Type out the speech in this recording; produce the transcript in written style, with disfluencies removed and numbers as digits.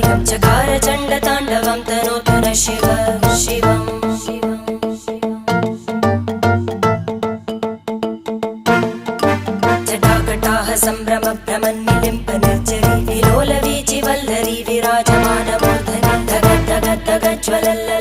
कायं चकार चण्डताण्डवं तनोतु न शिव शिवम् जटाकटाह सम्भ्रम भ्रमन्निलिम्प निर्जरी विलोलवीचि वल्लरी विराजमानमूर्धनि धग धग धग ज्वलल्ल